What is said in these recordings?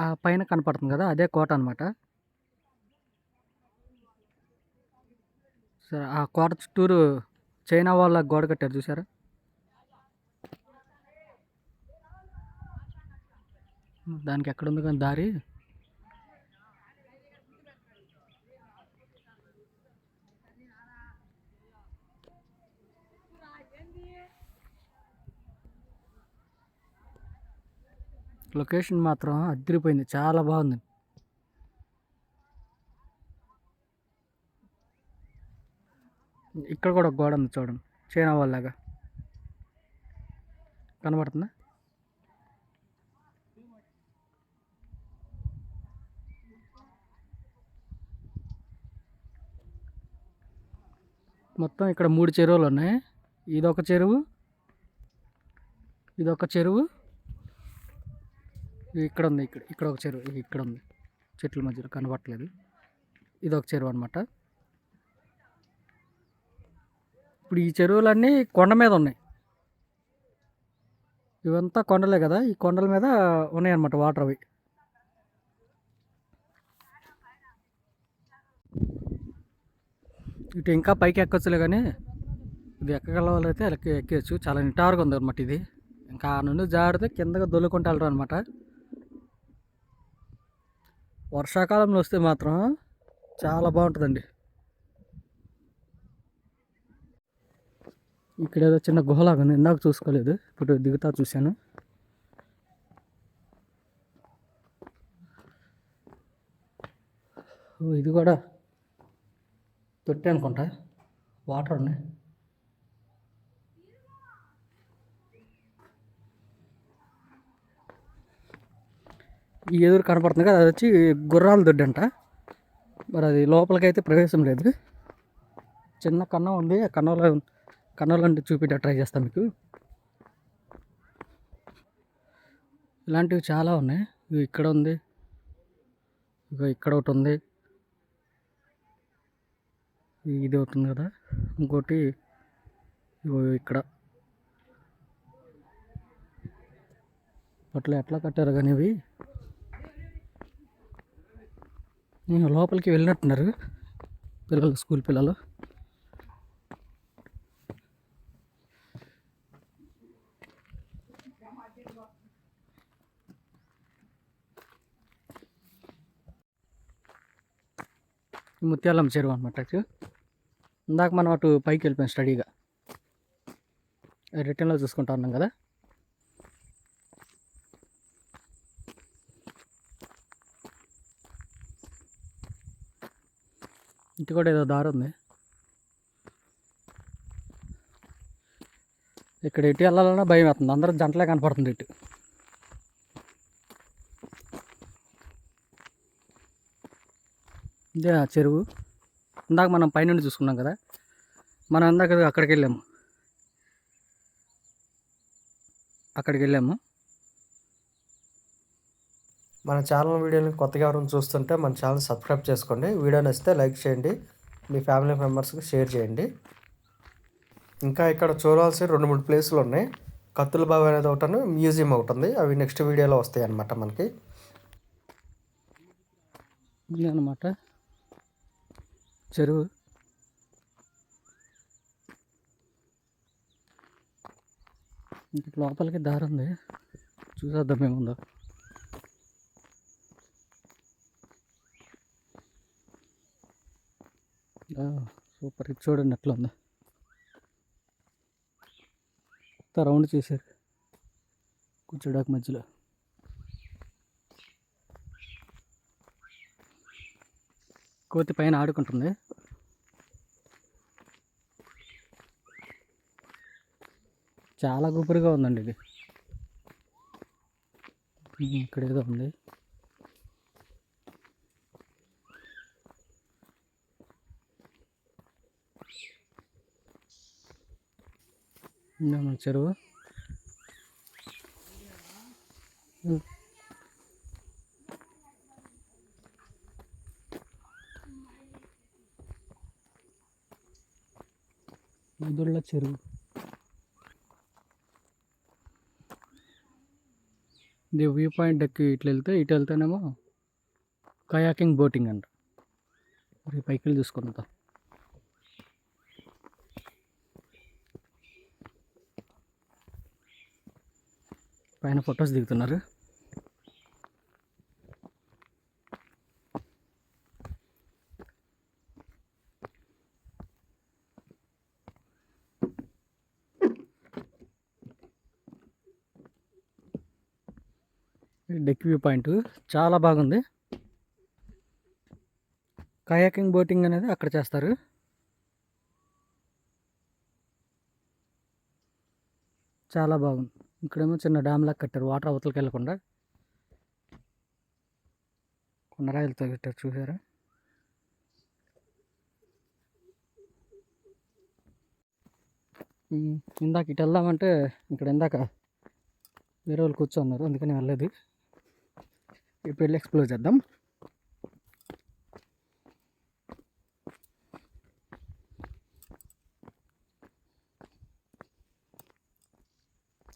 ఆ పైన కనపడుతుంది కదా అదే కోట అనమాట. సరే ఆ కోట చుట్టూరు చైనా వాళ్ళ గోడ కట్టారు చూసారా. దానికి ఎక్కడ ఉంది కానీ దారి. లొకేషన్ మాత్రం అదిరిపోయింది, చాలా బాగుంది. ఇక్కడ కూడా ఒక గోడ ఉంది చూడండి, చైనా వాళ్ళలాగా కనబడుతుందా. మొత్తం ఇక్కడ 3 చెరువులు ఉన్నాయి. ఇదొక చెరువు, ఇదొక చెరువు, ఇక్కడ ఉంది, ఇక్కడ ఒక చెరువు, ఇక్కడ ఉంది చెట్ల మధ్యలో కనబడట్లేదు. ఇదొక చెరువు అనమాట. ఇప్పుడు ఈ చెరువులన్నీ కొండ మీద ఉన్నాయి. ఇవంతా కొండలే కదా, ఈ కొండల మీద ఉన్నాయన్నమాట వాటర్. అవి ఇటు ఇంకా పైకి ఎక్కొచ్చులే కానీ ఇది ఎక్కగల వాళ్ళు అయితే ఎక్కేయచ్చు. చాలా నిటారుగా ఉంది అనమాట ఇది. ఇంకా ఆ నుండి జారితే కిందగా దొల్లుకుంటూ వెళ్తారు అనమాట. వర్షాకాలంలో వస్తే మాత్రం చాలా బాగుంటుందండి. ఇక్కడ ఏదో చిన్న గుహలాగా ఉంది, ఇందాక చూసుకోలేదు, ఇప్పుడు దిగుతా చూశాను. ఇది కూడా తొట్టి అనుకుంటా, వాటర్ ఉన్నాయి. ఈ ఎదురు కనపడుతుంది కదా, అది వచ్చి గుర్రాల దొడ్డి అంట. మరి అది లోపలికైతే ప్రవేశం లేదు. చిన్న కన్నం ఉంది, ఆ కన్నంలో చూపించే ట్రై చేస్తాను మీకు. ఇలాంటివి చాలా ఉన్నాయి. ఇవి ఇక్కడ ఉంది, ఇక ఇక్కడ ఒకటి ఉంది, ఇది అవుతుంది కదా, ఇంకోటి ఇక్కడ. అట్లా ఎట్లా కట్టారు కానీ ఇవి. నేను లోపలికి వెళ్ళినట్టున్నారు పిల్లలు, స్కూల్ పిల్లలు. ముత్యాలమ్మ చెరువు అనమాట. ఇందాక మనం అటు పైకి వెళ్ళిపోయాం స్టడీగా, రిటర్న్లో చూసుకుంటా ఉన్నాం కదా. ఇటు కూడా ఏదో దారి ఉంది. ఇక్కడ ఎటు వెళ్ళాలన్నా భయం అవుతుంది, అందరూ జంటలే కనపడుతుంది ఇటు. ఇదే ఆ చెరువు. ఇందాక మనం పైనుండి చూసుకున్నాం కదా, మనం ఇందాక అక్కడికి వెళ్ళాము. మన ఛానల్ వీడియోని కొత్తగా ఎవరైనా చూస్తుంటే మన ఛానల్ సబ్స్క్రైబ్ చేసుకోండి. వీడియో నచ్చితే లైక్ చేయండి, మీ ఫ్యామిలీ మెంబర్స్కి షేర్ చేయండి. ఇంకా ఇక్కడ చూడాల్సిన 2-3 ప్లేసులు ఉన్నాయి. కత్తుల బావి అనేది ఒకటి, మ్యూజియం ఒకటి ఉంది. అవి నెక్స్ట్ వీడియోలో వస్తాయి అన్నమాట మనకి. అన్నమాట చెరువు. ఇంక లోపలికి దారి ఉంది, చూసేద్దాం ఏముందో. సూపర్, ఇది చూడండి ఎట్లా ఉందో, రౌండ్ చేశారు కూర్చోడానికి మధ్యలో. కోతి పైన ఆడుకుంటుంది. చాలా గుబురుగా ఉందండి ఇది. ఇక్కడ ఏదో ఉంది. మన చెరువు. ముదుళ్ళ చెరువు. ఇది వ్యూ పాయింట్ ఎక్కి ఇటు వెళ్తేనేమో కయాకింగ్ బోటింగ్ అంట. మరి పైకి వెళ్ళి చూసుకుందాం. పైన ఫొటోస్ దిగుతున్నారు. డెక్ వ్యూ పాయింట్ చాలా బాగుంది. కయాకింగ్ బోటింగ్ అనేది అక్కడ చేస్తారు. చాలా బాగుంది. ఇక్కడేమో చిన్న డ్యామ్ లాగా కట్టారు, వాటర్ అవతలకి వెళ్ళకుండా కొండరాయిలతో కట్టారు, చూసారా? ఇందాక ఇటు వెళ్దామంటే ఇక్కడ ఇందాక వేరే వాళ్ళు కూర్చోన్నారు, అందుకని వెళ్ళలేదు. ఇప్పుడు వెళ్ళి ఎక్స్ప్లోర్ చేద్దాం.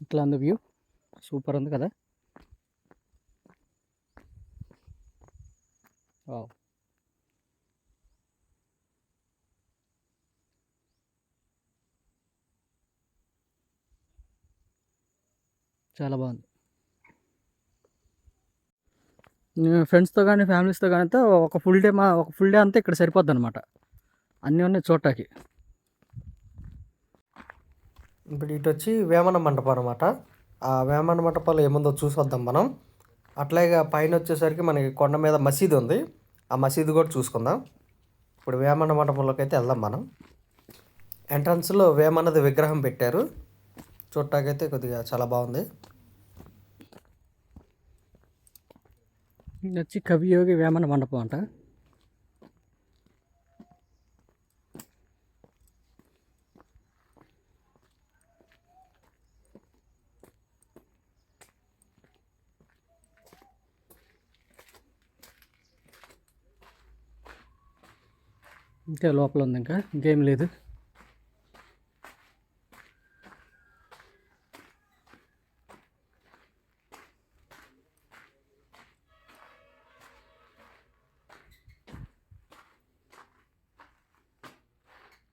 ఇట్లా ఉంది వ్యూ, సూపర్ ఉంది కదా. వావ్, చాలా బాగుంది. ఫ్రెండ్స్తో కానీ ఫ్యామిలీస్తో కానీ అయితే ఒక ఫుల్ డే అంతా ఇక్కడ సరిపోద్ది అనమాట, అన్నీ ఉన్నాయి చూడటానికి. ఇప్పుడు ఇటు వచ్చి వేమన మంటపం అనమాట. ఆ వేమన మంటపాలు ఏముందో చూసి వద్దాం మనం. అట్లాగే పైన వచ్చేసరికి మనకి కొండ మీద మసీదు ఉంది, ఆ మసీదు కూడా చూసుకుందాం. ఇప్పుడు వేమన మంటపంలోకి అయితే వెళ్దాం మనం. ఎంట్రన్స్లో వేమన్నది విగ్రహం పెట్టారు, చూడటానికైతే కొద్దిగా చాలా బాగుంది. ఇది వచ్చి కవియోగి వేమన మండపం అంట. ఇంకే లోపల ఉంది, ఇంకేం లేదు.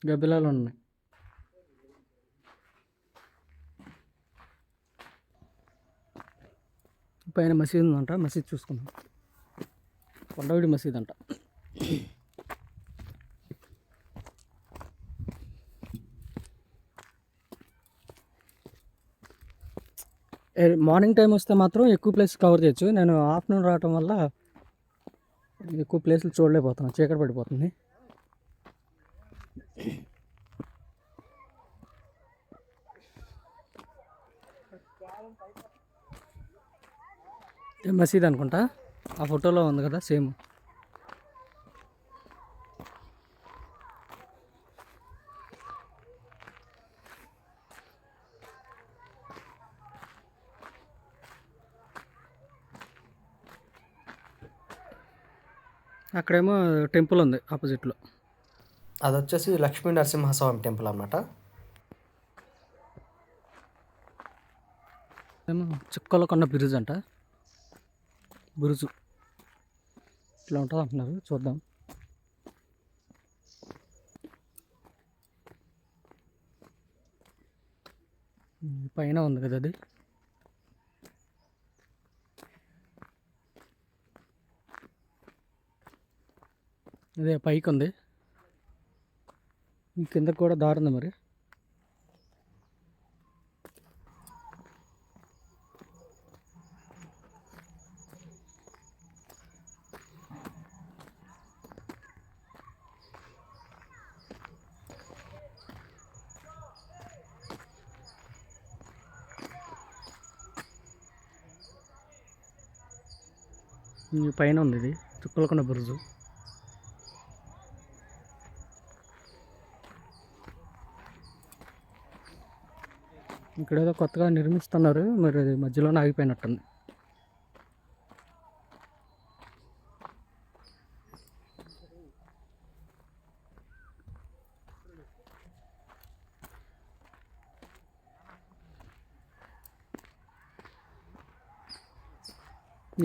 గబ్బిలాలు ఉన్నాయి. పైన మసీదు ఉందంట, మసీద్ చూసుకుందాం. కొండవిడి మసీద్ అంట. మార్నింగ్ టైం వస్తే మాత్రం ఎక్కువ ప్లేస్ కవర్ చేయొచ్చు. నేను ఆఫ్టర్నూన్ రావటం వల్ల ఎక్కువ ప్లేసులు చూడలేకపోతున్నాను, చీకటి పడిపోతుంది. మసీద్ అనుకుంటా, ఆ ఫోటోలో ఉంది కదా సేమ్. అక్కడేమో టెంపుల్ ఉంది ఆపోజిట్లో. అది వచ్చేసి లక్ష్మీ నరసింహస్వామి టెంపుల్ అన్నమాట. ఏమో చుక్కలకొండ బ్రిడ్జ్ అంట, బ్రిడ్జు ఇట్లా ఉంటుంది అంటున్నారు, చూద్దాం. పైన ఉంది కదా అది. అదే పైకి ఉంది, ఈ కిందకు కూడా దారి ఉంది మరి. ఈ పైన ఉంది ఇది చుక్కలకొండ బ్రిడ్జు. ఇక్కడ ఏదో కొత్తగా నిర్మిస్తున్నారు, మరి అది మధ్యలోనే ఆగిపోయినట్టుంది.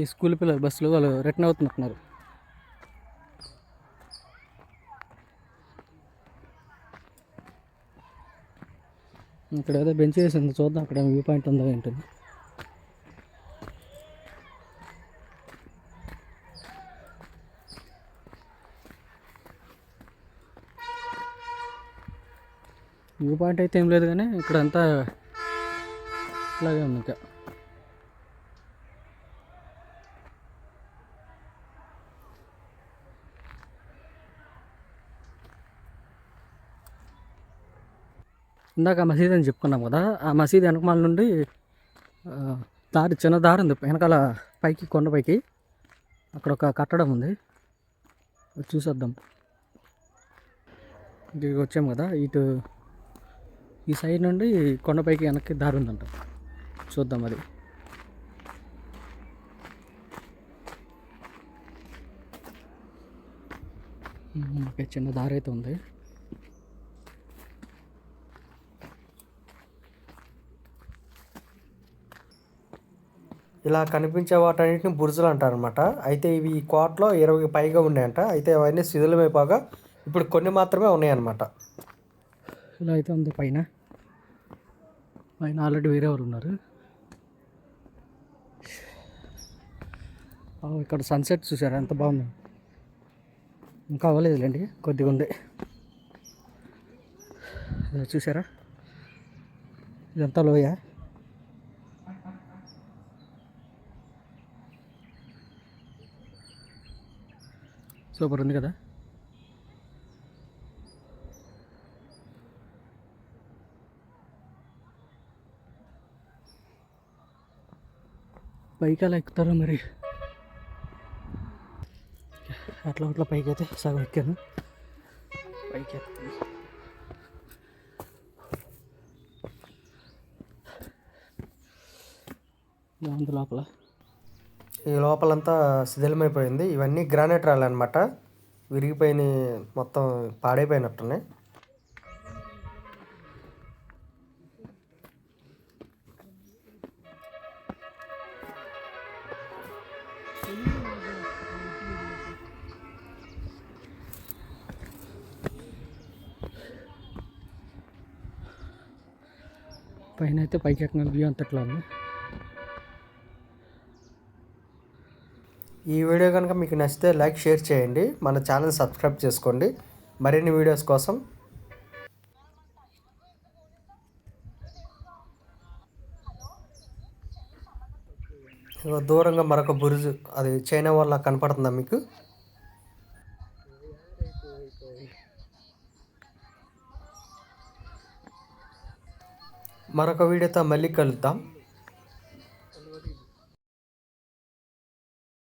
ఈ స్కూల్ పిల్లలు బస్సులో వాళ్ళు రిటర్న్ అవుతున్నట్టున్నారు. ఇక్కడ ఏదో బెంచ్ వేసింది, చూద్దాం అక్కడ వ్యూ పాయింట్ ఉందో ఏంటని. వ్యూ పాయింట్ అయితే ఏం లేదు కానీ ఇక్కడ అంతా ఇలాగే ఉంది ఇంకా. ఇందాక మసీద్ అని చెప్పుకున్నాం కదా, ఆ మసీద్ వెనకమాల నుండి దారి, చిన్న దారి ఉంది వెనకాల పైకి, కొండపైకి. అక్కడ ఒక కట్టడం ఉంది, చూసేద్దాం. ఇక్కడికి వచ్చాము కదా, ఇటు ఈ సైడ్ నుండి కొండపైకి వెనక్కి దారి ఉందంట, చూద్దాం అది. ఓకే, చిన్న దారి అయితే ఉంది. ఇలా కనిపించే వాటన్నిటిని బురుజులు అంటారు అనమాట. అయితే ఇవి ఈ కోటలో 20 పైగా ఉన్నాయంట. అయితే అవన్నీ శిథిలమైపోగా ఇప్పుడు కొన్ని మాత్రమే ఉన్నాయన్నమాట. ఇలా అయితే ఉంది. పైన ఆల్రెడీ వేరే వాళ్ళు ఉన్నారు. ఇక్కడ సన్సెట్ చూసారా ఎంత బాగుంది. ఇంకా అవ్వలేదులేండి, కొద్దిగా ఉంది. చూసారా, ఇదంతా లోయ. సూపర్ ఉంది కదా. పైకి అలా ఎక్కుతారా మరి. అట్లా పైకి అయితే సగం ఎక్కాను. పైకి బాగుంది లోపల. ఈ లోపలంతా శిథిలమైపోయింది. ఇవన్నీ గ్రానైట్ రాళ్ళు అనమాట. విరిగిపోయినాయి, మొత్తం పాడైపోయినట్టున్నాయి. పైన అయితే పైకి ఎక్కడ వ్యూ అంతట్లో ఉంది. ఈ వీడియో కనుక మీకు నచ్చితే లైక్, షేర్ చేయండి. మన ఛానల్ సబ్స్క్రైబ్ చేసుకోండి మరిన్ని వీడియోస్ కోసం. దూరంగా మరొక బురుజు, అది చైనా వాళ్ళ కనపడుతుందా మీకు? మరొక వీడియోతో మళ్ళీ కలుద్దాం.